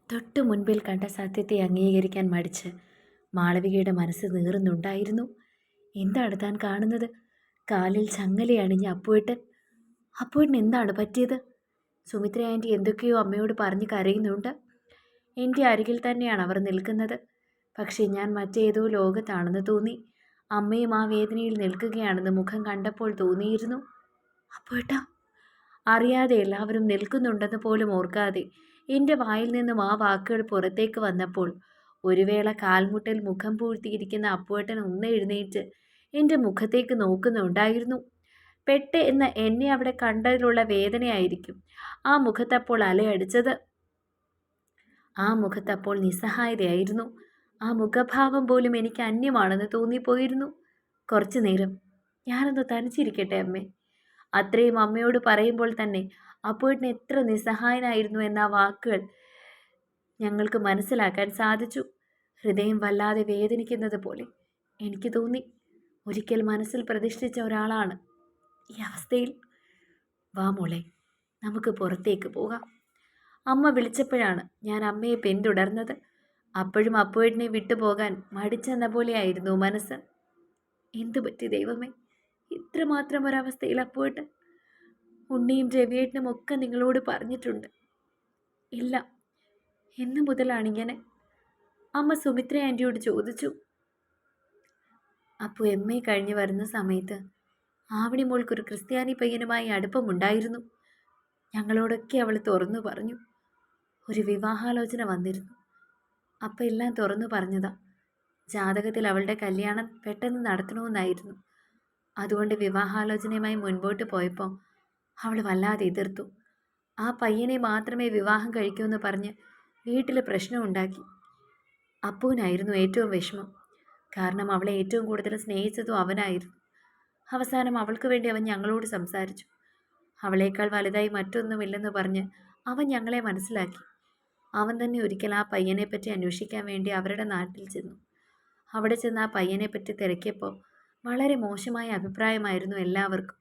തൊട്ടു മുൻപിൽ കണ്ട സത്യത്തെ അംഗീകരിക്കാൻ മടിച്ച് മാളവികയുടെ മനസ്സ് നീറുന്നുണ്ടായിരുന്നു. എന്താണ് താൻ കാണുന്നത്? കാലിൽ ചങ്ങല അണിഞ്ഞ അപ്പുവേട്ടൻ. അപ്പുവേട്ടൻ എന്താണ് പറ്റിയത്? സുമിത്ര ആൻറ്റി എന്തൊക്കെയോ അമ്മയോട് പറഞ്ഞ് കരയുന്നുണ്ട്. എൻ്റെ അരികിൽ തന്നെയാണ് അവർ നിൽക്കുന്നത്. പക്ഷേ ഞാൻ മറ്റേതോ ലോകത്താണെന്ന് തോന്നി. അമ്മയും ആ വേദനയിൽ നിൽക്കുകയാണെന്ന് മുഖം കണ്ടപ്പോൾ തോന്നിയിരുന്നു. അപ്പുവേട്ടാ, അറിയാതെ എല്ലാവരും നിൽക്കുന്നുണ്ടെന്ന് പോലും ഓർക്കാതെ എൻ്റെ വായിൽ നിന്നും ആ വാക്കുകൾ പുറത്തേക്ക് വന്നപ്പോൾ ഒരു വേള കാൽമുട്ടിൽ മുഖം പൂഴ്ത്തിയിരിക്കുന്ന അപ്പുവേട്ടൻ ഒന്ന് എഴുന്നേറ്റ് എൻ്റെ മുഖത്തേക്ക് നോക്കുന്നുണ്ടായിരുന്നു. പെട്ട് എന്ന് എന്നെ അവിടെ കണ്ടതിലുള്ള വേദനയായിരിക്കും ആ മുഖത്തപ്പോൾ അലയടിച്ചത്. ആ മുഖത്തപ്പോൾ നിസ്സഹായതയായിരുന്നു. ആ മുഖഭാവം പോലും എനിക്ക് അന്യമാണെന്ന് തോന്നിപ്പോയിരുന്നു. കുറച്ചു നേരം ഞാനൊന്ന് തനിച്ചിരിക്കട്ടെ അമ്മേ. അത്രയും അമ്മയോട് പറയുമ്പോൾ തന്നെ അപ്പോഴേട്ടന് എത്ര നിസ്സഹായനായിരുന്നു എന്ന ആ വാക്കുകൾ ഞങ്ങൾക്ക് മനസ്സിലാക്കാൻ സാധിച്ചു. ഹൃദയം വല്ലാതെ വേദനിക്കുന്നത് പോലെ എനിക്ക് തോന്നി. ഒരിക്കൽ മനസ്സിൽ പ്രതിഷ്ഠിച്ച ഒരാളാണ് ഈ അവസ്ഥയിൽ. വാ മോളെ, നമുക്ക് പുറത്തേക്ക് പോകാം. അമ്മ വിളിച്ചപ്പോഴാണ് ഞാൻ അമ്മയെ പിന്തുടർന്നത്. അപ്പോഴും അപ്പുവേട്ടനെ വിട്ടുപോകാൻ മടിച്ചെന്ന പോലെയായിരുന്നു മനസ്സ്. എന്തു പറ്റി ദൈവമേ, ഇത്രമാത്രം ഒരവസ്ഥയിൽ അപ്പുവേട്ടൻ? ഉണ്ണിയും രവിയേട്ടനും ഒക്കെ നിങ്ങളോട് പറഞ്ഞിട്ടുണ്ട്. ഇല്ല, എന്നു മുതലാണിങ്ങനെ? അമ്മ സുമിത്ര ആൻറ്റിയോട് ചോദിച്ചു. അപ്പു എം എ കഴിഞ്ഞ് വരുന്ന സമയത്ത് ആവണി മോൾക്കൊരു ക്രിസ്ത്യാനി പയ്യനുമായി അടുപ്പമുണ്ടായിരുന്നു. ഞങ്ങളോടൊക്കെ അവൾ തുറന്നു പറഞ്ഞു. ഒരു വിവാഹാലോചന വന്നിരുന്നു. അപ്പം എല്ലാം തുറന്നു പറഞ്ഞതാ. ജാതകത്തിൽ അവളുടെ കല്യാണം പെട്ടെന്ന് നടത്തണമെന്നായിരുന്നു. അതുകൊണ്ട് വിവാഹാലോചനയുമായി മുൻപോട്ട് പോയപ്പോൾ അവൾ വല്ലാതെ എതിർത്തു. ആ പയ്യനെ മാത്രമേ വിവാഹം കഴിക്കൂവെന്ന് പറഞ്ഞ് വീട്ടിൽ പ്രശ്നമുണ്ടാക്കി. അപ്പുവിനായിരുന്നു ഏറ്റവും വിഷമം. കാരണം അവളെ ഏറ്റവും കൂടുതൽ സ്നേഹിച്ചതും അവനായിരുന്നു. അവസാനം അവൾക്ക് വേണ്ടി അവൻ ഞങ്ങളോട് സംസാരിച്ചു. അവളേക്കാൾ വലുതായി മറ്റൊന്നുമില്ലെന്ന് പറഞ്ഞ് അവൻ ഞങ്ങളെ മനസ്സിലാക്കി. അവൻ തന്നെ ഒരിക്കൽ ആ പയ്യനെപ്പറ്റി അന്വേഷിക്കാൻ വേണ്ടി അവരുടെ നാട്ടിൽ ചെന്നു. അവിടെ ചെന്ന് ആ പയ്യനെപ്പറ്റി തിരക്കിയപ്പോൾ വളരെ മോശമായ അഭിപ്രായമായിരുന്നു എല്ലാവർക്കും.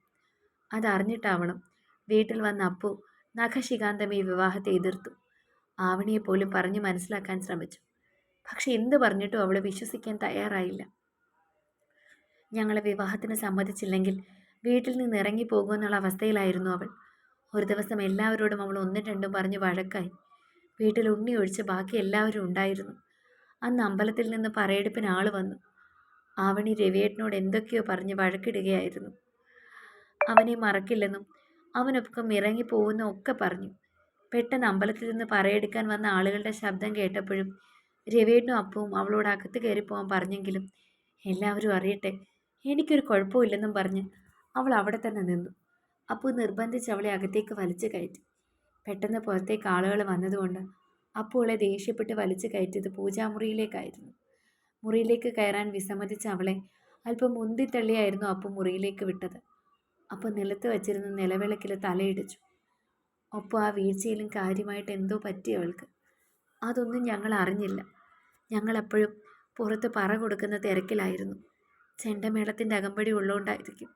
അതറിഞ്ഞിട്ടാവണം വീട്ടിൽ വന്ന അപ്പു നഖശികാന്തം ഈ വിവാഹത്തെ എതിർത്തു. ആവണിയെപ്പോലും പറഞ്ഞു മനസ്സിലാക്കാൻ ശ്രമിച്ചു. പക്ഷെ എന്ത് പറഞ്ഞിട്ടും അവൾ വിശ്വസിക്കാൻ തയ്യാറായില്ല. ഞങ്ങളെ വിവാഹത്തിന് സമ്മതിച്ചില്ലെങ്കിൽ വീട്ടിൽ നിന്ന് ഇറങ്ങിപ്പോകുമെന്നുള്ള അവസ്ഥയിലായിരുന്നു അവൾ. ഒരു ദിവസം എല്ലാവരോടും അവൾ ഒന്നും രണ്ടും പറഞ്ഞ് വഴക്കായി. വീട്ടിൽ ഉണ്ണി ഒഴിച്ച് ബാക്കി എല്ലാവരും ഉണ്ടായിരുന്നു. അന്ന് അമ്പലത്തിൽ നിന്ന് പറയെടുപ്പിന് ആൾ വന്നു. ആവണി രവിയേട്ടനോട് എന്തൊക്കെയോ പറഞ്ഞ് വഴക്കിടുകയായിരുന്നു. അവനെ മറക്കില്ലെന്നും അവനൊപ്പം ഇറങ്ങിപ്പോകുന്നും ഒക്കെ പറഞ്ഞു. പെട്ടെന്ന് അമ്പലത്തിൽ നിന്ന് പറയെടുക്കാൻ വന്ന ആളുകളുടെ ശബ്ദം കേട്ടപ്പോഴും രവിയേട്ടനും അപ്പവും അവളോട് അകത്ത് കയറിപ്പോകാൻ പറഞ്ഞെങ്കിലും എല്ലാവരും അറിയട്ടെ, എനിക്കൊരു കുഴപ്പമില്ലെന്നും പറഞ്ഞ് അവൾ അവിടെ തന്നെ നിന്നു. അപ്പു നിർബന്ധിച്ച് അവളെ അകത്തേക്ക് വലിച്ചു കയറ്റി. പെട്ടെന്ന് പുറത്തേക്ക് ആളുകൾ വന്നതുകൊണ്ട് അപ്പു അവളെ ദേഷ്യപ്പെട്ട് വലിച്ചു കയറ്റിയത് പൂജാമുറിയിലേക്കായിരുന്നു. മുറിയിലേക്ക് കയറാൻ വിസമ്മതിച്ച അവളെ അല്പം മുന്തിത്തള്ളിയായിരുന്നു അപ്പു മുറിയിലേക്ക് വിട്ടത്. അപ്പോൾ നിലത്ത് വച്ചിരുന്ന നിലവിളക്കിൽ തലയിടിച്ചു. ഒപ്പം ആ വീഴ്ചയിലും കാര്യമായിട്ട് എന്തോ പറ്റി അവൾക്ക്. അതൊന്നും ഞങ്ങൾ അറിഞ്ഞില്ല. ഞങ്ങളപ്പോഴും പുറത്ത് പറ കൊടുക്കുന്ന തിരക്കിലായിരുന്നു. ചെണ്ടമേളത്തിൻ്റെ അകമ്പടി ഉള്ളതുകൊണ്ടായിരിക്കും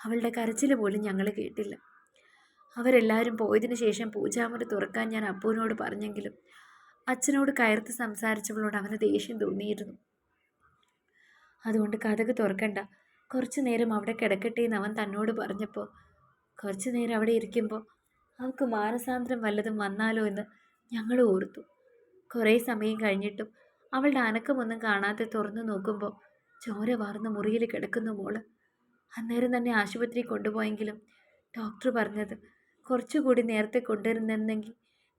അവളുടെ കരച്ചിൽ പോലും ഞങ്ങൾ കേട്ടില്ല. അവരെല്ലാവരും പോയതിനു ശേഷം പൂജാമുറി തുറക്കാൻ ഞാൻ അപ്പുവിനോട് പറഞ്ഞെങ്കിലും അച്ഛനോട് കയർത്ത് സംസാരിച്ചവളോട് അവന് ദേഷ്യം തോന്നിയിരുന്നു. അതുകൊണ്ട് കതക് തുറക്കണ്ട, കുറച്ചു നേരം അവിടെ കിടക്കട്ടെ എന്ന് അവൻ തന്നോട് പറഞ്ഞപ്പോൾ കുറച്ചു നേരം അവിടെ ഇരിക്കുമ്പോൾ അവൾക്ക് മാനസാന്തരം വല്ലതും വന്നാലോ എന്ന് ഞങ്ങൾ ഓർത്തു. കുറേ സമയം കഴിഞ്ഞിട്ടും അവളുടെ അനക്കമൊന്നും കാണാതെ തുറന്നു നോക്കുമ്പോൾ ചോര വാർന്ന മുറിയിൽ കിടക്കുന്നു മോള്. അന്നേരം തന്നെ ആശുപത്രി കൊണ്ടുപോയെങ്കിലും ഡോക്ടർ പറഞ്ഞത് കുറച്ചുകൂടി നേരത്തെ കൊണ്ടുവരുന്നെങ്കിൽ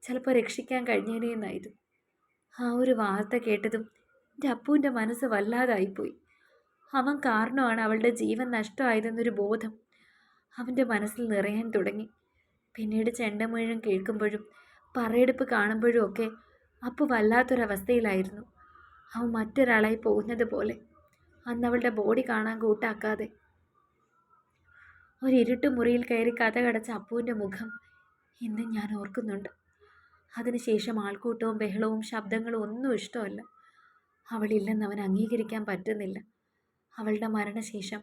ചിലപ്പോൾ രക്ഷിക്കാൻ കഴിഞ്ഞേനെന്നായിരുന്നു. ആ ഒരു വാർത്ത കേട്ടതും എൻ്റെ അപ്പുവിൻ്റെ മനസ്സ് വല്ലാതായിപ്പോയി. അവൻ കാരണമാണ് അവളുടെ ജീവൻ നഷ്ടമായതെന്നൊരു ബോധം അവൻ്റെ മനസ്സിൽ നിറയാൻ തുടങ്ങി. പിന്നീട് ചെണ്ടമുഴം കേൾക്കുമ്പോഴും പറയെടുപ്പ് കാണുമ്പോഴും ഒക്കെ അപ്പു വല്ലാത്തൊരവസ്ഥയിലായിരുന്നു. അവൻ മറ്റൊരാളായി പോകുന്നത് പോലെ. അന്ന് അവളുടെ ബോഡി കാണാൻ കൂട്ടാക്കാതെ ഒരിരുട്ട് മുറിയിൽ കയറി കതകടച്ച അപ്പുവിൻ്റെ മുഖം ഇന്നും ഞാൻ ഓർക്കുന്നുണ്ട്. അതിനുശേഷം ആൾക്കൂട്ടവും ബഹളവും ശബ്ദങ്ങളും ഒന്നും ഇഷ്ടമല്ല. അവളില്ലെന്ന് അവൻ അംഗീകരിക്കാൻ പറ്റുന്നില്ല. അവളുടെ മരണശേഷം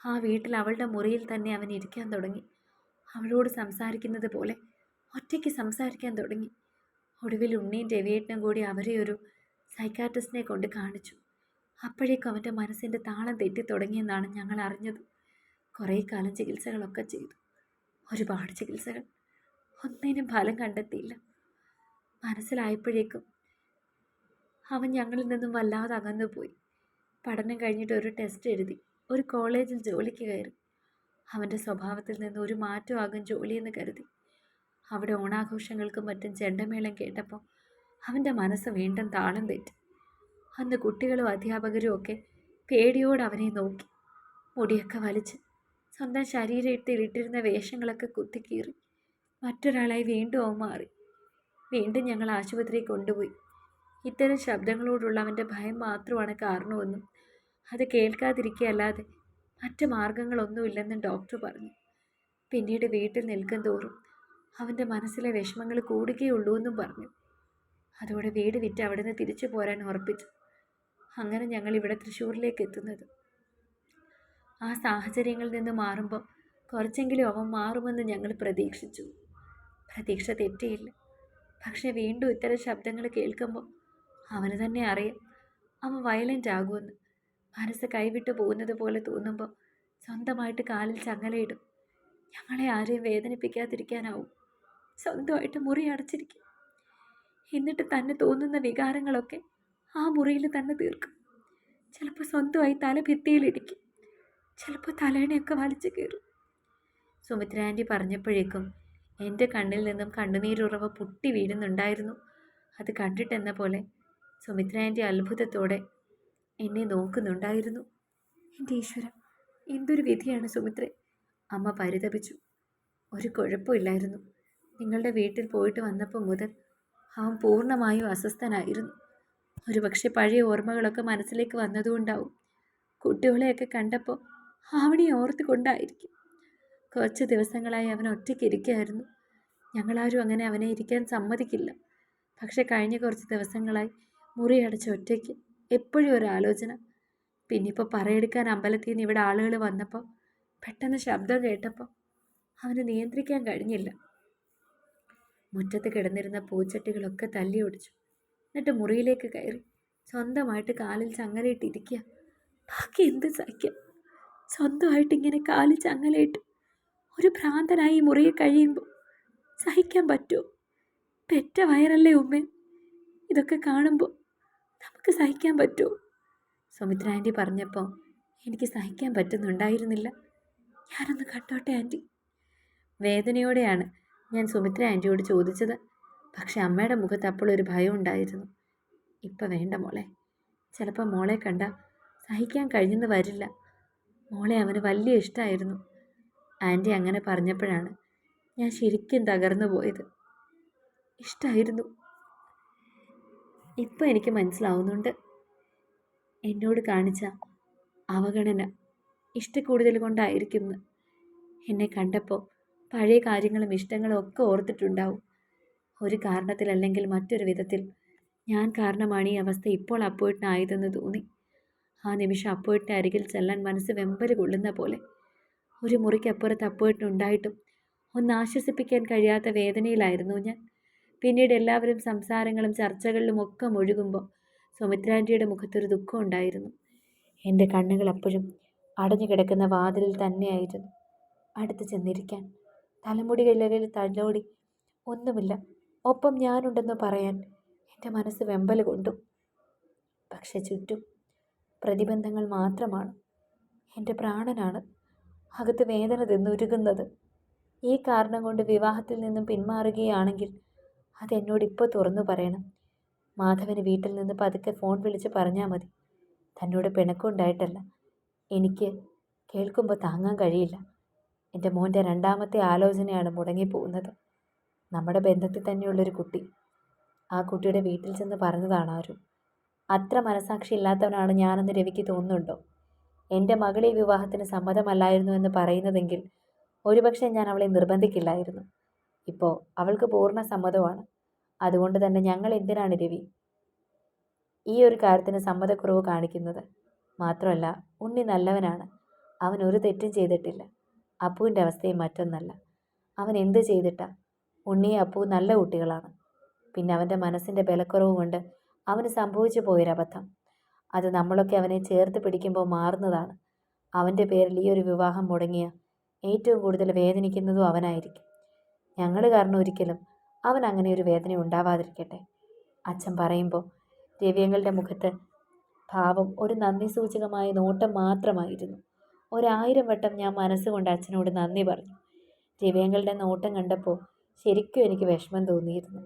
ആ വീട്ടിൽ അവളുടെ മുറിയിൽ തന്നെ അവൻ ഇരിക്കാൻ തുടങ്ങി. അവളോട് സംസാരിക്കുന്നത് പോലെ ഒറ്റയ്ക്ക് സംസാരിക്കാൻ തുടങ്ങി. ഒടുവിൽ ഉണ്ണിയും രവിയേട്ടനും കൂടി അവരെ ഒരു സൈക്കാട്രിസ്റ്റിനെ കൊണ്ട് കാണിച്ചു. അപ്പോഴേക്കും അവൻ്റെ മനസ്സിൻ്റെ താളം തെറ്റി തുടങ്ങിയെന്നാണ് ഞങ്ങൾ അറിഞ്ഞത്. കുറേ കാലം ചികിത്സകളൊക്കെ ചെയ്തു, ഒരുപാട് ചികിത്സകൾ. ഒന്നിനും ഫലം കണ്ടെത്തിയില്ല. മനസ്സിലായപ്പോഴേക്കും അവൻ ഞങ്ങളിൽ നിന്നും വല്ലാതെ അകന്നുപോയി. പഠനം കഴിഞ്ഞിട്ട് ഒരു ടെസ്റ്റ് എഴുതി ഒരു കോളേജിൽ ജോലിക്ക് കയറി. അവൻ്റെ സ്വഭാവത്തിൽ നിന്ന് ഒരു മാറ്റമാകും ജോലിയെന്ന് കരുതി. അവിടെ ഓണാഘോഷങ്ങൾക്കും മറ്റും ചെണ്ടമേളം കേട്ടപ്പോൾ അവൻ്റെ മനസ്സ് വീണ്ടും താളം തെറ്റി. അന്ന് കുട്ടികളും അധ്യാപകരും ഒക്കെ പേടിയോടെ അവനെ നോക്കി. മുടിയൊക്കെ വലിച്ച് സ്വന്തം ശരീരത്തിൽ ഇട്ടിരുന്ന വേഷങ്ങളൊക്കെ കുത്തിക്കീറി മറ്റൊരാളായി വീണ്ടും അവൻ മാറി. വീണ്ടും ഞങ്ങൾ ആശുപത്രിയിൽ കൊണ്ടുപോയി. ഇത്തരം ശബ്ദങ്ങളോടുള്ള അവൻ്റെ ഭയം മാത്രമാണ് കാരണമെന്നും അത് കേൾക്കാതിരിക്കുകയല്ലാതെ മറ്റു മാർഗങ്ങളൊന്നുമില്ലെന്നും ഡോക്ടർ പറഞ്ഞു. പിന്നീട് വീട്ടിൽ നിൽക്കും തോറും അവൻ്റെ മനസ്സിലെ വിഷമങ്ങൾ കൂടുകയുള്ളൂ എന്നും പറഞ്ഞു. അതോടെ വീട് വിറ്റ് അവിടുന്ന് തിരിച്ചു പോരാൻ ഉറപ്പിച്ചു. അങ്ങനെ ഞങ്ങൾ ഇവിടെ തൃശ്ശൂരിലേക്ക് എത്തുന്നത്. ആ സാഹചര്യങ്ങളിൽ നിന്ന് മാറുമ്പോൾ കുറച്ചെങ്കിലും അവൻ മാറുമെന്ന് ഞങ്ങൾ പ്രതീക്ഷിച്ചു. പ്രതീക്ഷ തെറ്റിയില്ല. പക്ഷെ വീണ്ടും ഇത്തരം ശബ്ദങ്ങൾ കേൾക്കുമ്പോൾ അവന് തന്നെ അറിയാം അവൻ വയലൻ്റ് ആകുമെന്ന്. മനസ്സ് കൈവിട്ടു പോകുന്നത് പോലെ തോന്നുമ്പോൾ സ്വന്തമായിട്ട് കാലിൽ ചങ്ങലയിടും. ഞങ്ങളെ ആരെയും വേദനിപ്പിക്കാതിരിക്കാനാവും സ്വന്തമായിട്ട് മുറി അടച്ചിരിക്കും. എന്നിട്ട് തന്നെ തോന്നുന്ന വികാരങ്ങളൊക്കെ ആ മുറിയിൽ തന്നെ തീർക്കും. ചിലപ്പോൾ സ്വന്തമായി തല ഭിത്തിയിലിടിക്കും, ചിലപ്പോൾ തലേണയൊക്കെ വലിച്ചു കയറും. സുമിത്ര ആൻറ്റി പറഞ്ഞപ്പോഴേക്കും എൻ്റെ കണ്ണിൽ നിന്നും കണ്ണുനീരുറവ പൊട്ടി വീഴുന്നുണ്ടായിരുന്നു. അത് കണ്ടിട്ടെന്ന പോലെ സുമിത്ര ആൻറ്റി അത്ഭുതത്തോടെ എന്നെ നോക്കുന്നുണ്ടായിരുന്നു. എൻ്റെ ഈശ്വര, എന്തൊരു വിധിയാണ് സുമിത്രേ, അമ്മ പരിതപിച്ചു. ഒരു കുഴപ്പമില്ലായിരുന്നു. നിങ്ങളുടെ വീട്ടിൽ പോയിട്ട് വന്നപ്പോൾ മുതൽ അവൻ പൂർണ്ണമായും അസ്വസ്ഥനായിരുന്നു. ഒരുപക്ഷെ പഴയ ഓർമ്മകളൊക്കെ മനസ്സിലേക്ക് വന്നതുകൊണ്ടാവും. കുട്ടികളെയൊക്കെ കണ്ടപ്പോൾ അവനെ ഓർത്ത് കൊണ്ടായിരിക്കും. കുറച്ച് ദിവസങ്ങളായി അവൻ ഒറ്റയ്ക്ക് ഇരിക്കുകയായിരുന്നു. ഞങ്ങളാരും അങ്ങനെ അവനെ ഇരിക്കാൻ സമ്മതിക്കില്ല. പക്ഷെ കഴിഞ്ഞ കുറച്ച് ദിവസങ്ങളായി മുറി അടച്ച് ഒറ്റയ്ക്ക് എപ്പോഴും ഒരു ആലോചന. പിന്നിപ്പോൾ പറയെടുക്കാൻ അമ്പലത്തിൽ നിന്ന് ഇവിടെ ആളുകൾ വന്നപ്പോൾ പെട്ടെന്ന് ശബ്ദം കേട്ടപ്പോൾ അവന് നിയന്ത്രിക്കാൻ കഴിഞ്ഞില്ല. മുറ്റത്ത് കിടന്നിരുന്ന പൂച്ചട്ടികളൊക്കെ തല്ലി ഒടിച്ചു. എന്നിട്ട് മുറിയിലേക്ക് കയറി സ്വന്തമായിട്ട് കാലിൽ ചങ്ങലയിട്ടിരിക്കുക. ബാക്കി എന്ത് സഹിക്കാം? സ്വന്തമായിട്ട് ഇങ്ങനെ കാലിൽ ചങ്ങലയിട്ട് ഒരു ഭ്രാന്തനായി മുറിയിൽ കഴിയുമ്പോൾ സഹിക്കാൻ പറ്റുമോ? പെറ്റ വയറല്ലേ ഉമ്മ. ഇതൊക്കെ കാണുമ്പോൾ നമുക്ക് സഹിക്കാൻ പറ്റുമോ? സുമിത്ര ആൻറ്റി പറഞ്ഞപ്പോൾ എനിക്ക് സഹിക്കാൻ പറ്റുന്നുണ്ടായിരുന്നില്ല. ഞാനൊന്ന് കണ്ടോട്ടെ ആൻറ്റി. വേദനയോടെയാണ് ഞാൻ സുമിത്ര ആൻറ്റിയോട് ചോദിച്ചത്. പക്ഷെ അമ്മയുടെ മുഖത്ത് അപ്പോൾ ഒരു ഭയം ഉണ്ടായിരുന്നു. ഇപ്പം വേണ്ട മോളെ, ചിലപ്പോൾ മോളെ കണ്ട സഹിക്കാൻ കഴിഞ്ഞെന്ന് വരില്ല. മോളെ അവന് വലിയ ഇഷ്ടമായിരുന്നു. ആൻറ്റി അങ്ങനെ പറഞ്ഞപ്പോഴാണ് ഞാൻ ശരിക്കും തകർന്നു പോയത്. ഇഷ്ടമായിരുന്നു. ഇപ്പം എനിക്ക് മനസ്സിലാവുന്നുണ്ട്. എന്നോട് കാണിച്ച അവഗണന ഇഷ്ടക്കൂടുതൽ കൊണ്ടായിരിക്കുമെന്ന്. എന്നെ കണ്ടപ്പോൾ പഴയ കാര്യങ്ങളും ഇഷ്ടങ്ങളും ഒക്കെ ഓർത്തിട്ടുണ്ടാവും. ഒരു കാരണത്തിലല്ലെങ്കിൽ മറ്റൊരു വിധത്തിൽ ഞാൻ കാരണമാണ് ഈ അവസ്ഥ ഇപ്പോൾ അപ്പോയിട്ടിനായതെന്ന് തോന്നി. ആ നിമിഷം അപ്പോയിട്ടിൻ്റെ അരികിൽ ചെല്ലാൻ മനസ്സ് വെമ്പര് കൊള്ളുന്ന പോലെ. ഒരു മുറിക്കപ്പുറത്ത് അപ്പോയിട്ടിനുണ്ടായിട്ടും ഒന്ന് ആശ്വസിപ്പിക്കാൻ കഴിയാത്ത വേദനയിലായിരുന്നു ഞാൻ. പിന്നീട് എല്ലാവരും സംസാരങ്ങളും ചർച്ചകളിലും ഒക്കെ മുഴുകുമ്പോൾ സുമിത്രാൻറ്റിയുടെ മുഖത്തൊരു ദുഃഖം ഉണ്ടായിരുന്നു. എൻ്റെ കണ്ണുകൾ അപ്പോഴും അടഞ്ഞു കിടക്കുന്ന വാതിലിൽ തന്നെയായിരുന്നു. അടുത്ത് ചെന്നിരിക്കാൻ തലമുടികളിൽ തലോടി ഒന്നുമില്ല, ഒപ്പം ഞാനുണ്ടെന്ന് പറയാൻ എൻ്റെ മനസ്സ് വെമ്പൽ കൊണ്ടു. പക്ഷെ ചുറ്റും പ്രതിബന്ധങ്ങൾ മാത്രമാണ്. എൻ്റെ പ്രാണനാണ് അകത്ത് വേദന തിന്നുരുകുന്നത്. ഈ കാരണം കൊണ്ട് വിവാഹത്തിൽ നിന്നും പിന്മാറുകയാണെങ്കിൽ അതെന്നോട് ഇപ്പോൾ തുറന്നു പറയണം. മാധവന് വീട്ടിൽ നിന്ന് പതുക്കെ ഫോൺ വിളിച്ച് പറഞ്ഞാൽ മതി. തന്നോട് പിണക്കമുണ്ടായിട്ടല്ല. എനിക്ക് കേൾക്കുമ്പോൾ താങ്ങാൻ കഴിയില്ല. എൻ്റെ മോൻ്റെ രണ്ടാമത്തെ ആലോചനയാണ് മുടങ്ങിപ്പോകുന്നത്. നമ്മുടെ ബന്ധത്തിൽ തന്നെയുള്ളൊരു കുട്ടി. ആ കുട്ടിയുടെ വീട്ടിൽ ചെന്ന് പറഞ്ഞതാണ് ആരും. അത്ര മനസാക്ഷി ഇല്ലാത്തവനാണ് ഞാനെന്ന് രവിക്ക് തോന്നുന്നുണ്ടോ? എൻ്റെ മകളെ വിവാഹത്തിന് സമ്മതമല്ലായിരുന്നു എന്ന് പറയുന്നതെങ്കിൽ ഒരുപക്ഷെ ഞാൻ അവളെ നിർബന്ധിക്കില്ലായിരുന്നു. ഇപ്പോൾ അവൾക്ക് പൂർണ്ണ സമ്മതമാണ്. അതുകൊണ്ട് തന്നെ ഞങ്ങൾ എന്തിനാണ് രവി ഈ ഒരു കാര്യത്തിന് സമ്മതക്കുറവ് കാണിക്കുന്നത്? മാത്രമല്ല, ഉണ്ണി നല്ലവനാണ്. അവൻ ഒരു തെറ്റും ചെയ്തിട്ടില്ല. അപ്പുവിൻ്റെ അവസ്ഥയും മറ്റൊന്നല്ല. അവൻ എന്ത് ചെയ്തിട്ടാ? ഉണ്ണിയും അപ്പുവും നല്ല കുട്ടികളാണ്. പിന്നെ അവൻ്റെ മനസ്സിൻ്റെ ബലക്കുറവ് കൊണ്ട് അവന് സംഭവിച്ചു പോയൊരബദ്ധം. അത് നമ്മളൊക്കെ അവനെ ചേർത്ത് പിടിക്കുമ്പോൾ മാറുന്നതാണ്. അവൻ്റെ പേരിൽ ഈ ഒരു വിവാഹം മുടങ്ങിയ ഏറ്റവും കൂടുതൽ വേദനിക്കുന്നതും അവനായിരിക്കും. ഞങ്ങൾ കാരണം ഒരിക്കലും അവൻ അങ്ങനെ ഒരു വേദന ഉണ്ടാവാതിരിക്കട്ടെ. അച്ഛൻ പറയുമ്പോൾ രവിയങ്ങളുടെ മുഖത്ത് ഭാവം ഒരു നന്ദി സൂചകമായ നോട്ടം മാത്രമായിരുന്നു. 1000 വട്ടം ഞാൻ മനസ്സുകൊണ്ട് അച്ഛനോട് നന്ദി പറഞ്ഞു. രവിയങ്ങളുടെ നോട്ടം കണ്ടപ്പോൾ ശരിക്കും എനിക്ക് വിഷമം തോന്നിയിരുന്നു.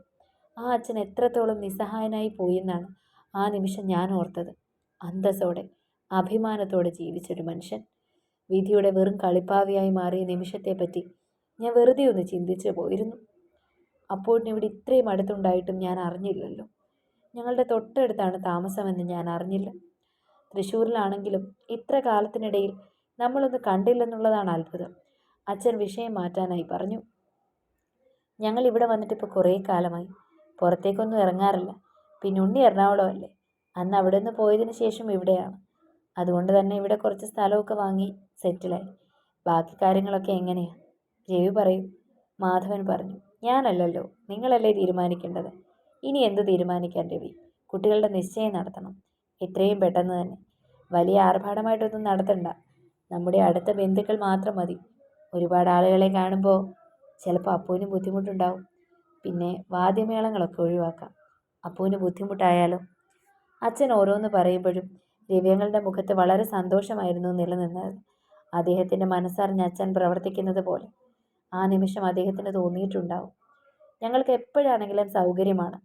ആ അച്ഛൻ എത്രത്തോളം നിസ്സഹായനായി പോയെന്നാണ് ആ നിമിഷം ഞാൻ ഓർത്തത്. അന്തസ്സോടെ അഭിമാനത്തോടെ ജീവിച്ചൊരു മനുഷ്യൻ വിധിയുടെ വെറും കളിപ്പാവിയായി മാറിയ നിമിഷത്തെപ്പറ്റി ഞാൻ വെറുതെ ഒന്ന് ചിന്തിച്ചു പോയിരുന്നു. അപ്പോഴിവിടെ ഇത്രയും അടുത്തുണ്ടായിട്ടും ഞാൻ അറിഞ്ഞില്ലല്ലോ. ഞങ്ങളുടെ തൊട്ടടുത്താണ് താമസമെന്ന് ഞാൻ അറിഞ്ഞില്ല. തൃശ്ശൂരിലാണെങ്കിലും ഇത്ര കാലത്തിനിടയിൽ നമ്മളൊന്ന് കണ്ടില്ലെന്നുള്ളതാണ് അത്ഭുതം. അച്ഛൻ വിഷയം മാറ്റാനായി പറഞ്ഞു. ഞങ്ങൾ ഇവിടെ വന്നിട്ടിപ്പോൾ കുറേ കാലമായി. പുറത്തേക്കൊന്നും ഇറങ്ങാറില്ല. പിന്നെ ഉണ്ണി എറണാകുളമല്ലേ. അന്ന് അവിടെ നിന്ന് പോയതിന് ശേഷം ഇവിടെയാണ്. അതുകൊണ്ട് തന്നെ ഇവിടെ കുറച്ച് സ്ഥലമൊക്കെ വാങ്ങി സെറ്റിലായി. ബാക്കി കാര്യങ്ങളൊക്കെ എങ്ങനെയാ രവി പറയും. മാധവൻ പറഞ്ഞു. ഞാനല്ലല്ലോ, നിങ്ങളല്ലേ തീരുമാനിക്കേണ്ടത്. ഇനി എന്ത് തീരുമാനിക്കാൻ രവി? കുട്ടികളുടെ നിശ്ചയം നടത്തണം, എത്രയും പെട്ടെന്ന് തന്നെ. വലിയ ആർഭാടമായിട്ടൊന്നും നടത്തണ്ട. നമ്മുടെ അടുത്ത ബന്ധുക്കൾ മാത്രം മതി. ഒരുപാട് ആളുകളെ കാണുമ്പോൾ ചിലപ്പോൾ അപ്പൂവിന് ബുദ്ധിമുട്ടുണ്ടാവും. പിന്നെ വാദ്യമേളങ്ങളൊക്കെ ഒഴിവാക്കാം. അപ്പൂവിന് ബുദ്ധിമുട്ടായാലോ? അച്ഛൻ ഓരോന്ന് പറയുമ്പോഴും രവിയങ്ങളുടെ മുഖത്ത് വളരെ സന്തോഷമായിരുന്നു നിലനിന്നത്. അദ്ദേഹത്തിൻ്റെ മനസ്സറിഞ്ഞ് അച്ഛൻ പ്രവർത്തിക്കുന്നത് പോലെ ആ നിമിഷം അദ്ദേഹത്തിന് തോന്നിയിട്ടുണ്ടാവും. ഞങ്ങൾക്ക് എപ്പോഴാണെങ്കിലും സൗകര്യമാണ്.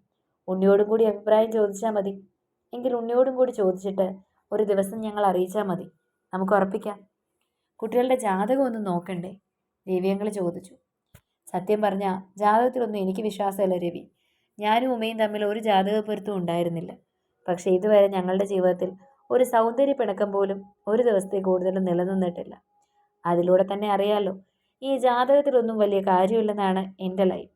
ഉണ്ണിയോടും കൂടി അഭിപ്രായം ചോദിച്ചാൽ മതി. എങ്കിൽ ഉണ്ണിയോടും കൂടി ചോദിച്ചിട്ട് ഒരു ദിവസം ഞങ്ങൾ അറിയിച്ചാൽ മതി. നമുക്ക് ഉറപ്പിക്കാം. കുട്ടികളുടെ ജാതകം ഒന്നും നോക്കണ്ടേ? രവിയങ്ങൾ ചോദിച്ചു. സത്യം പറഞ്ഞാൽ ജാതകത്തിലൊന്നും എനിക്ക് വിശ്വാസമല്ല രവി. ഞാനും ഉമ്മയും തമ്മിൽ ഒരു ജാതക പൊരുത്തം ഉണ്ടായിരുന്നില്ല. പക്ഷേ ഇതുവരെ ഞങ്ങളുടെ ജീവിതത്തിൽ ഒരു സൗന്ദര്യ പിണക്കം പോലും ഒരു ദിവസത്തെ കൂടുതലും നിലനിന്നിട്ടില്ല. അതിലൂടെ തന്നെ അറിയാലോ, ഈ ജാതകത്തിലൊന്നും വലിയ കാര്യമില്ലെന്നാണ് എൻ്റെ ലൈൻ.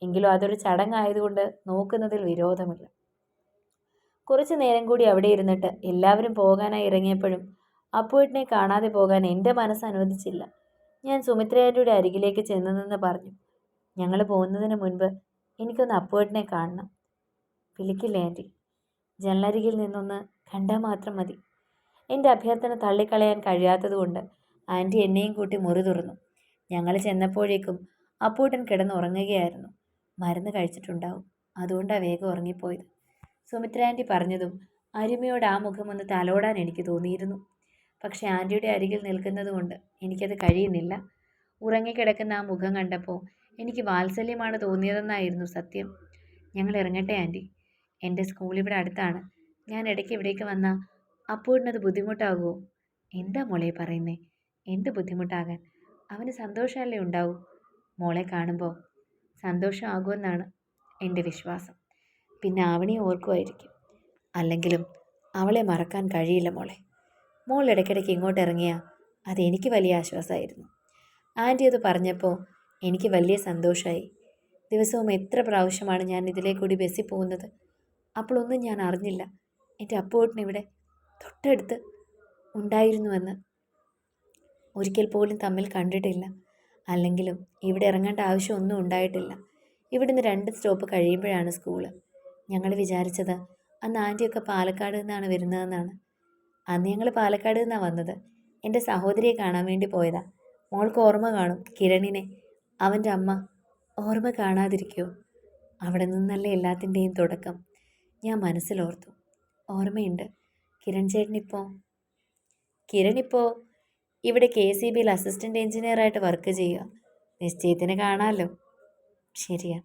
എങ്കിലും അതൊരു ചടങ്ങായതുകൊണ്ട് നോക്കുന്നതിൽ വിരോധമില്ല. കുറച്ചു നേരം കൂടി അവിടെ ഇരുന്നിട്ട് എല്ലാവരും പോകാനായി ഇറങ്ങിയപ്പോഴും അപ്പുവേട്ടനെ കാണാതെ പോകാൻ എൻ്റെ മനസ്സ് അനുവദിച്ചില്ല. ഞാൻ സുമിത്രയുടെ അരികിലേക്ക് ചെന്ന് നിന്ന് പറഞ്ഞു. ഞങ്ങൾ പോകുന്നതിന് മുൻപ് എനിക്കൊന്ന് അപ്പുവേട്ടനെ കാണണം. വിളിക്കില്ലേ ആൻറ്റി? ജനലരികിൽ നിന്നൊന്ന് കണ്ടാൽ മാത്രം മതി. എൻ്റെ അഭ്യർത്ഥന തള്ളിക്കളയാൻ കഴിയാത്തതുകൊണ്ട് ആൻറ്റി എന്നെയും കൂട്ടി മുറി തുറന്നു. ഞങ്ങൾ ചെന്നപ്പോഴേക്കും അപ്പൂട്ടൻ കിടന്നുറങ്ങുകയായിരുന്നു. മരുന്ന് കഴിച്ചിട്ടുണ്ടാവും, അതുകൊണ്ടാണ് വേഗം ഉറങ്ങിപ്പോയത്. സുമിത്ര ആൻറ്റി പറഞ്ഞതും അരുമയോട് ആ മുഖമൊന്ന് തലോടാൻ എനിക്ക് തോന്നിയിരുന്നു. പക്ഷെ ആൻറ്റിയുടെ അരികിൽ നിൽക്കുന്നത് കൊണ്ട് എനിക്കത് കഴിയുന്നില്ല. ഉറങ്ങിക്കിടക്കുന്ന ആ മുഖം കണ്ടപ്പോൾ എനിക്ക് വാത്സല്യമാണ് തോന്നിയതെന്നായിരുന്നു സത്യം. ഞങ്ങൾ ഇറങ്ങട്ടെ ആൻറ്റി? എൻ്റെ സ്കൂൾ ഇവിടെ അടുത്താണ്. ഞാൻ ഇടയ്ക്ക് ഇവിടേക്ക് വന്നാൽ അപ്പൂടിനത് ബുദ്ധിമുട്ടാകുമോ? എന്താ മോളെ പറയുന്നേ? എന്ത് ബുദ്ധിമുട്ടാകാൻ? അവന് സന്തോഷമല്ലേ ഉണ്ടാവൂ. മോളെ കാണുമ്പോൾ സന്തോഷമാകുമെന്നാണ് എൻ്റെ വിശ്വാസം. പിന്നെ ആവണിയെ ഓർക്കുമായിരിക്കും. അല്ലെങ്കിലും അവളെ മറക്കാൻ കഴിയില്ല മോളെ. മോൾ ഇടയ്ക്കിടയ്ക്ക് ഇങ്ങോട്ട് ഇറങ്ങിയാൽ അതെനിക്ക് വലിയ ആശ്വാസമായിരുന്നു. ആൻറ്റി അത് പറഞ്ഞപ്പോൾ എനിക്ക് വലിയ സന്തോഷമായി. ദിവസവും എത്ര പ്രാവശ്യമാണ് ഞാൻ ഇതിലേക്കൂടി ബസ്സിൽ പോകുന്നത്. അപ്പോഴൊന്നും ഞാൻ അറിഞ്ഞില്ല എൻ്റെ അപ്പൂട്ടിനിവിടെ തൊട്ടടുത്ത് ഉണ്ടായിരുന്നുവെന്ന്. ഒരിക്കൽ പോലും തമ്മിൽ കണ്ടിട്ടില്ല. അല്ലെങ്കിലും ഇവിടെ ഇറങ്ങേണ്ട ആവശ്യമൊന്നും ഉണ്ടായിട്ടില്ല. ഇവിടുന്ന് 2 സ്റ്റോപ്പ് കഴിയുമ്പോഴാണ് സ്കൂള്. ഞങ്ങൾ വിചാരിച്ചത് അന്ന് ആൻറ്റിയൊക്കെ പാലക്കാട് നിന്നാണ് വരുന്നതെന്നാണ്. അന്ന് ഞങ്ങൾ പാലക്കാട് നിന്നാണ് വന്നത്. എൻ്റെ സഹോദരിയെ കാണാൻ വേണ്ടി പോയതാ. മോൾക്ക് ഓർമ്മ കാണും, കിരണിനെ. അവൻ്റെ അമ്മ. ഓർമ്മ കാണാതിരിക്കുമോ? അവിടെ നിന്നല്ലേ എല്ലാത്തിൻ്റെയും തുടക്കം. ഞാൻ മനസ്സിലോർത്തു. ഓർമ്മയുണ്ട്. കിരണിപ്പോൾ ഇവിടെ KCBയിൽ അസിസ്റ്റൻ്റ് എഞ്ചിനീയറായിട്ട് വർക്ക് ചെയ്യുക. നിശ്ചയത്തിന് കാണാമല്ലോ. ശരിയാ.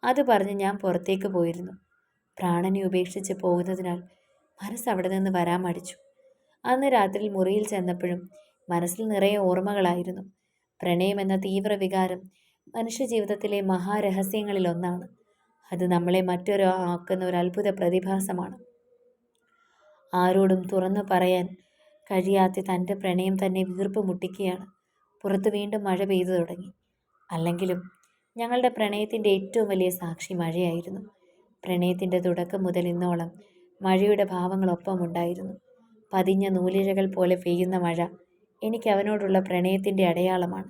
അത് പറഞ്ഞ് ഞാൻ പുറത്തേക്ക് പോയിരുന്നു. പ്രാണനെ ഉപേക്ഷിച്ച് പോകുന്നതിനാൽ മനസ്സവിടെ നിന്ന് വരാൻ മടിച്ചു. അന്ന് രാത്രി മുറിയിൽ ചെന്നപ്പോഴും മനസ്സിൽ നിറയെ ഓർമ്മകളായിരുന്നു. പ്രണയമെന്ന തീവ്ര വികാരം മനുഷ്യജീവിതത്തിലെ മഹാരഹസ്യങ്ങളിലൊന്നാണ്. അത് നമ്മളെ ആക്കുന്ന ഒരു അത്ഭുത പ്രതിഭാസമാണ്. ആരോടും തുറന്നു പറയാൻ കഴിയാത്ത തൻ്റെ പ്രണയം തന്നെ വീർപ്പ് മുട്ടിക്കുകയാണ്. പുറത്ത് വീണ്ടും മഴ പെയ്തു തുടങ്ങി. അല്ലെങ്കിലും ഞങ്ങളുടെ പ്രണയത്തിൻ്റെ ഏറ്റവും വലിയ സാക്ഷി മഴയായിരുന്നു. പ്രണയത്തിൻ്റെ തുടക്കം മുതൽ ഇന്നോളം മഴയുടെ ഭാവങ്ങളൊപ്പമുണ്ടായിരുന്നു. പതിഞ്ഞ നൂലിഴകൾ പോലെ പെയ്യുന്ന മഴ എനിക്ക് അവനോടുള്ള പ്രണയത്തിൻ്റെ അടയാളമാണ്.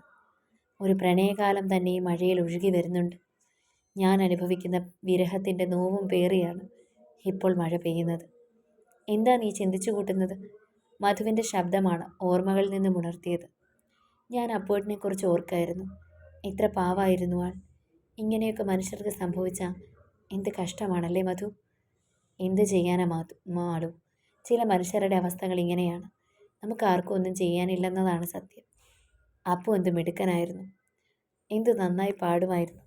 ഒരു പ്രണയകാലം തന്നെ ഈ മഴയിൽ ഒഴുകി വരുന്നുണ്ട്. ഞാൻ അനുഭവിക്കുന്ന വിരഹത്തിൻ്റെ നോവും പേറിയാണ് ഇപ്പോൾ മഴ പെയ്യുന്നത്. എന്താ നീ ചിന്തിച്ചു കൂട്ടുന്നത്? മധുവിൻ്റെ ശബ്ദമാണ് ഓർമ്മകളിൽ നിന്നും ഉണർത്തിയത്. ഞാൻ അപ്പോഴിനെക്കുറിച്ച് ഓർക്കായിരുന്നു. എത്ര പാവായിരുന്നു ആൾ. ഇങ്ങനെയൊക്കെ മനുഷ്യർക്ക് സംഭവിച്ചാൽ എന്ത് കഷ്ടമാണല്ലേ മധു. എന്ത് ചെയ്യാനാ മാളു. ചില മനുഷ്യരുടെ അവസ്ഥകൾ ഇങ്ങനെയാണ്. നമുക്ക് ആർക്കും ഒന്നും ചെയ്യാനില്ലെന്നതാണ് സത്യം. അപ്പോൾ എന്ത് മിടുക്കനായിരുന്നു, എന്ത് നന്നായി പാടുമായിരുന്നു.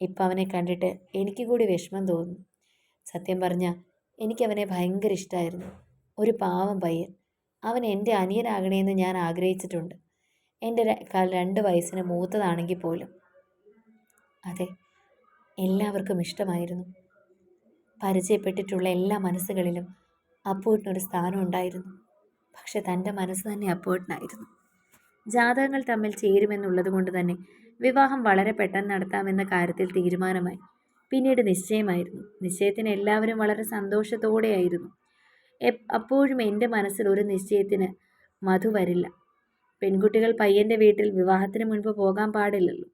ഇപ്പം അവനെ കണ്ടിട്ട് എനിക്ക് കൂടി വിഷമം തോന്നുന്നു. സത്യം പറഞ്ഞാൽ എനിക്കവനെ ഭയങ്കര ഇഷ്ടമായിരുന്നു. ഒരു പാവം പയ്യൻ. അവൻ എൻ്റെ അനിയനാകണേന്ന് ഞാൻ ആഗ്രഹിച്ചിട്ടുണ്ട്. എൻ്റെ 2 വയസ്സിന് മൂത്തതാണെങ്കിൽ പോലും. അതെ, എല്ലാവർക്കും ഇഷ്ടമായിരുന്നു. പരിചയപ്പെട്ടിട്ടുള്ള എല്ലാ മനസ്സുകളിലും അപ്പൂട്ടിനൊരു സ്ഥാനം ഉണ്ടായിരുന്നു. പക്ഷെ തൻ്റെ മനസ്സ് തന്നെ അപ്പൂട്ടിനായിരുന്നു. ജാതകങ്ങൾ തമ്മിൽ ചേരുമെന്നുള്ളത് കൊണ്ട് തന്നെ വിവാഹം വളരെ പെട്ടെന്ന് നടത്താമെന്ന കാര്യത്തിൽ തീരുമാനമായി. പിന്നീട് നിശ്ചയമായിരുന്നു. നിശ്ചയത്തിന് എല്ലാവരും വളരെ സന്തോഷത്തോടെയായിരുന്നു. അപ്പോഴും എൻ്റെ മനസ്സിൽ ഒരു നിശ്ചയത്തിന് മധു വരില്ല. പെൺകുട്ടികൾ പയ്യൻ്റെ വീട്ടിൽ വിവാഹത്തിന് മുൻപ് പോകാൻ പാടില്ലല്ലോ.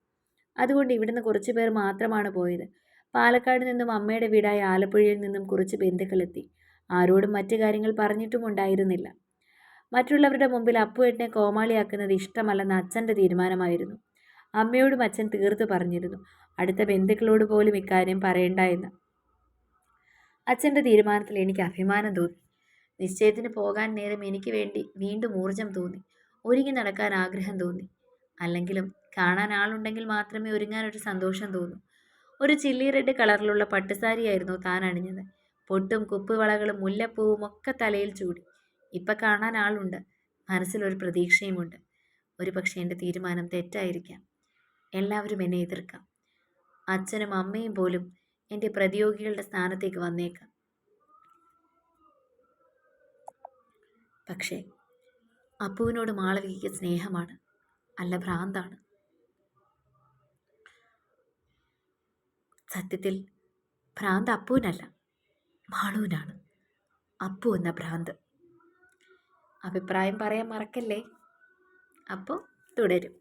അതുകൊണ്ട് ഇവിടുന്ന് കുറച്ച് പേർ മാത്രമാണ് പോയത്. പാലക്കാട് നിന്നും അമ്മയുടെ വീടായ ആലപ്പുഴയിൽ നിന്നും കുറച്ച് ബന്ധുക്കളെത്തി. ആരോടും മറ്റു കാര്യങ്ങൾ പറഞ്ഞിട്ടുമുണ്ടായിരുന്നില്ല. മറ്റുള്ളവരുടെ മുമ്പിൽ അപ്പുവേട്ടനെ കോമാളിയാക്കുന്നത് ഇഷ്ടമല്ലെന്ന അച്ഛൻ്റെ തീരുമാനമായിരുന്നു. അമ്മയോടും അച്ഛൻ തീർത്തു പറഞ്ഞിരുന്നു, അടുത്ത ബന്ധുക്കളോട് പോലും ഇക്കാര്യം പറയണ്ട എന്ന്. അച്ഛൻ്റെ തീരുമാനത്തിൽ എനിക്ക് അഭിമാനം തോന്നി. നിശ്ചയത്തിന് പോകാൻ നേരം എനിക്ക് വേണ്ടി വീണ്ടും ഊർജം തോന്നി. ഒരുങ്ങി നടക്കാൻ ആഗ്രഹം തോന്നി. അല്ലെങ്കിലും കാണാൻ ആളുണ്ടെങ്കിൽ മാത്രമേ ഒരുങ്ങാനൊരു സന്തോഷം തോന്നൂ. ഒരു ചില്ലി റെഡ് കളറിലുള്ള പട്ടുസാരിയായിരുന്നു താൻ അണിഞ്ഞത്. പൊട്ടും കുപ്പുവളകളും മുല്ലപ്പൂവും ഒക്കെ തലയിൽ ചൂടി. ഇപ്പം കാണാൻ ആളുണ്ട്. മനസ്സിലൊരു പ്രതീക്ഷയുമുണ്ട്. ഒരു പക്ഷേ എൻ്റെ തീരുമാനം തെറ്റായിരിക്കാം. എല്ലാവരും എന്നെ എതിർക്കാം. അച്ഛനും അമ്മയും പോലും എൻ്റെ പ്രതിയോഗികളുടെ സ്ഥാനത്തേക്ക് വന്നേക്കാം. പക്ഷേ അപ്പുവിനോട് മാളവികയ്ക്ക് സ്നേഹമാണ്, അല്ല ഭ്രാന്താണ്. സത്യത്തിൽ ഭ്രാന്ത് അപ്പുവിനല്ല, മാളുവിനാണ്. അപ്പു എന്ന ഭ്രാന്ത്. അഭിപ്രായം പറയാൻ മറക്കല്ലേ. അപ്പോൾ തുടരും.